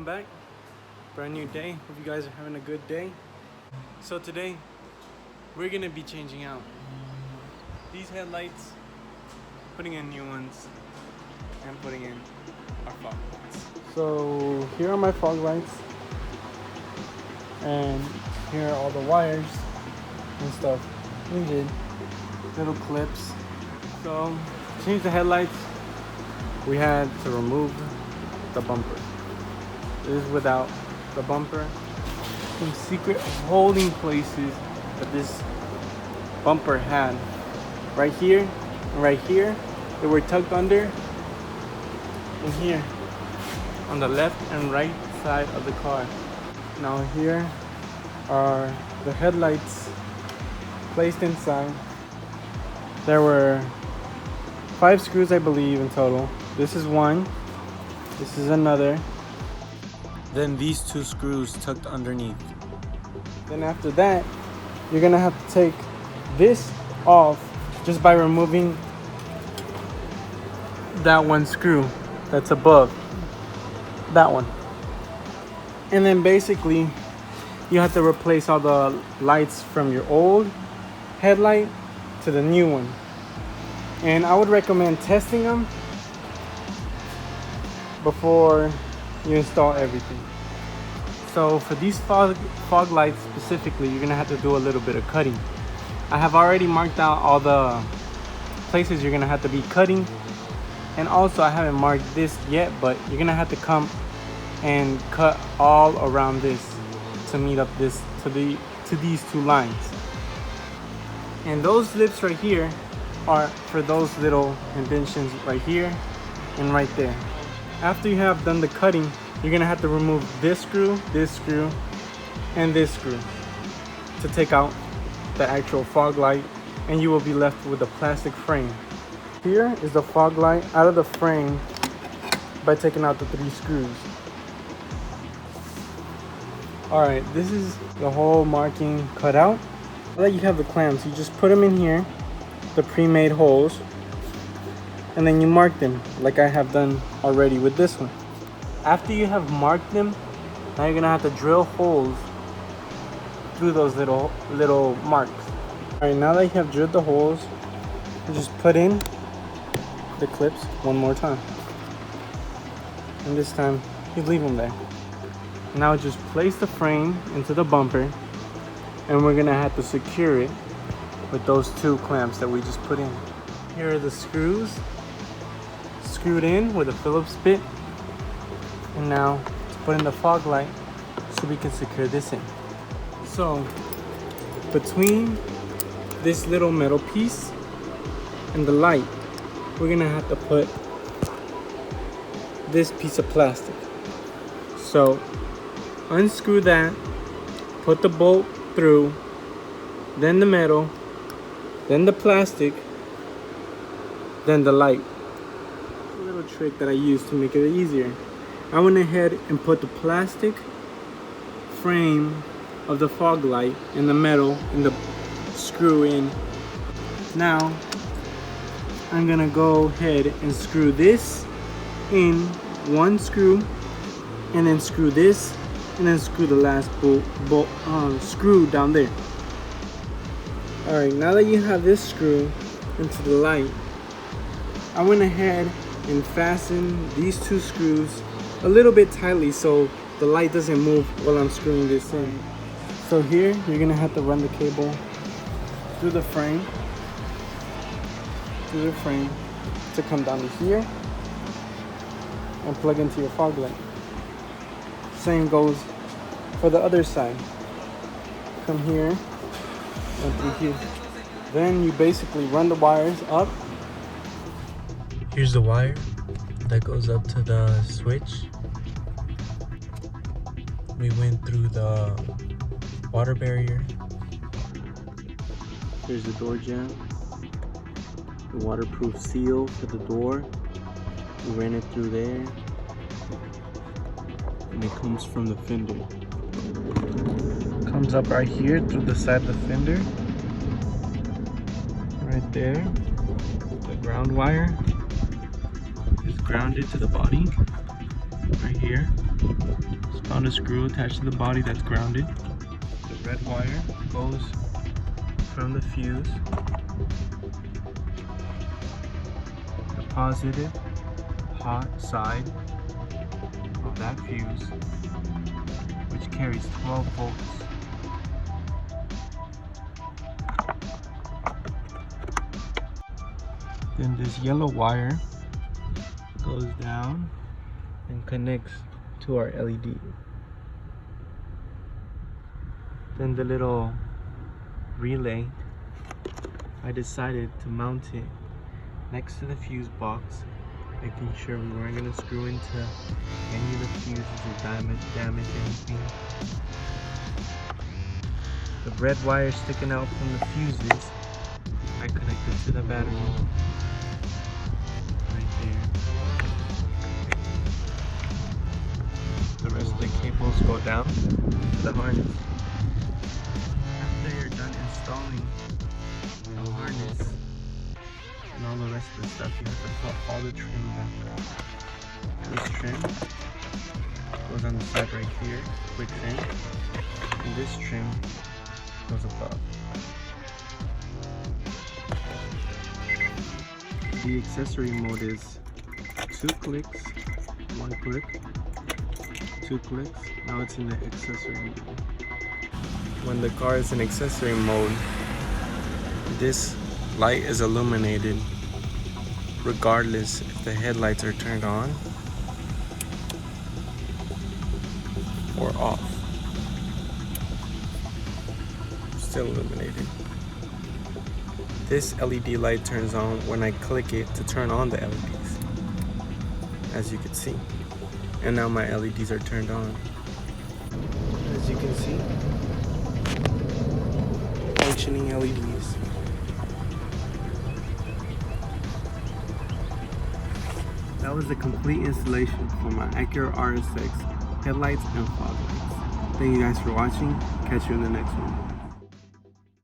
back. Brand new day. Hope you guys are having a good day. So today we're gonna be changing out these headlights, putting in new ones, and putting in our fog lights. So here are my fog lights, and here are all the wires and stuff needed, little clips. So to change the headlights, we had to remove the bumper. This is without the bumper. Some secret holding places that this bumper had. Right here and right here, they were tucked under. And here, on the left and right side of the car. Now here are the headlights placed inside. There were 5 screws, I believe, in total. This is one, this is another. Then these 2 screws tucked underneath. Then after that, you're gonna have to take this off just by removing that one screw that's above that one. And then basically, you have to replace all the lights from your old headlight to the new one. And I would recommend testing them before you install everything. So for these fog lights specifically, you're gonna have to do a little bit of cutting. I have already marked out all the places you're gonna have to be cutting, and also I haven't marked this yet, but you're gonna have to come and cut all around this to meet up this to these 2 lines. And those lips right here are for those little indentions right here and right there. After you have done the cutting, you're gonna have to remove this screw, and this screw to take out the actual fog light, and you will be left with a plastic frame. Here is the fog light out of the frame by taking out the 3 screws. Alright, this is the whole marking cut out. Now that you have the clamps, you just put them in here, the pre-made holes, and then you mark them like I have done already with this one. After you have marked them, now you're gonna have to drill holes through those little marks. All right, now that you have drilled the holes, you just put in the clips one more time. And this time, you leave them there. Now just place the frame into the bumper, and we're gonna have to secure it with those 2 clamps that we just put in. Here are the screws screwed in with a Phillips bit. And now to put in the fog light so we can secure this in. So between this little metal piece and the light, we're gonna have to put this piece of plastic. So unscrew that, put the bolt through, then the metal, then the plastic, then the light. A little trick that I used to make it easier. I went ahead and put the plastic frame of the fog light and the metal and the screw in. Now I'm gonna go ahead and screw this in 1 screw, and then screw this, and then screw the last screw down there. Alright, now that you have this screw into the light, I went ahead and fastened these 2 screws a little bit tightly so the light doesn't move while I'm screwing this in. So here, you're gonna have to run the cable through the frame to come down to here and plug into your fog light. Same goes for the other side. Come here and through here. Then you basically run the wires up. Here's the wire that goes up to the switch. We went through the water barrier. Here's the door jamb, the waterproof seal for the door. We ran it through there, and it comes from the fender. Comes up right here through the side of the fender. Right there, the ground wire is grounded to the body right here. Just found a screw attached to the body that's grounded. The red wire goes from the fuse, the positive hot side of that fuse, which carries 12 volts. Then this yellow wire goes down and connects to our LED. Then the little relay, I decided to mount it next to the fuse box, making sure we weren't going to screw into any of the fuses or damage anything. The red wire sticking out from the fuses, I connected to the battery right there. The rest of the cables go down to the harness. After you're done installing the harness and all the rest of the stuff, you have to put all the trim back. This trim goes on the side right here, quick trim, and this trim goes above. The accessory mode is 2 clicks, 1 click, 2 clicks. Now it's in the accessory mode. When the car is in accessory mode, this light is illuminated regardless if the headlights are turned on or off. Still illuminated. This LED light turns on when I click it to turn on the LEDs, as you can see. And now my LEDs are turned on. As you can see, functioning LEDs. That was the complete installation for my Acura RSX headlights and fog lights. Thank you guys for watching. Catch you in the next one.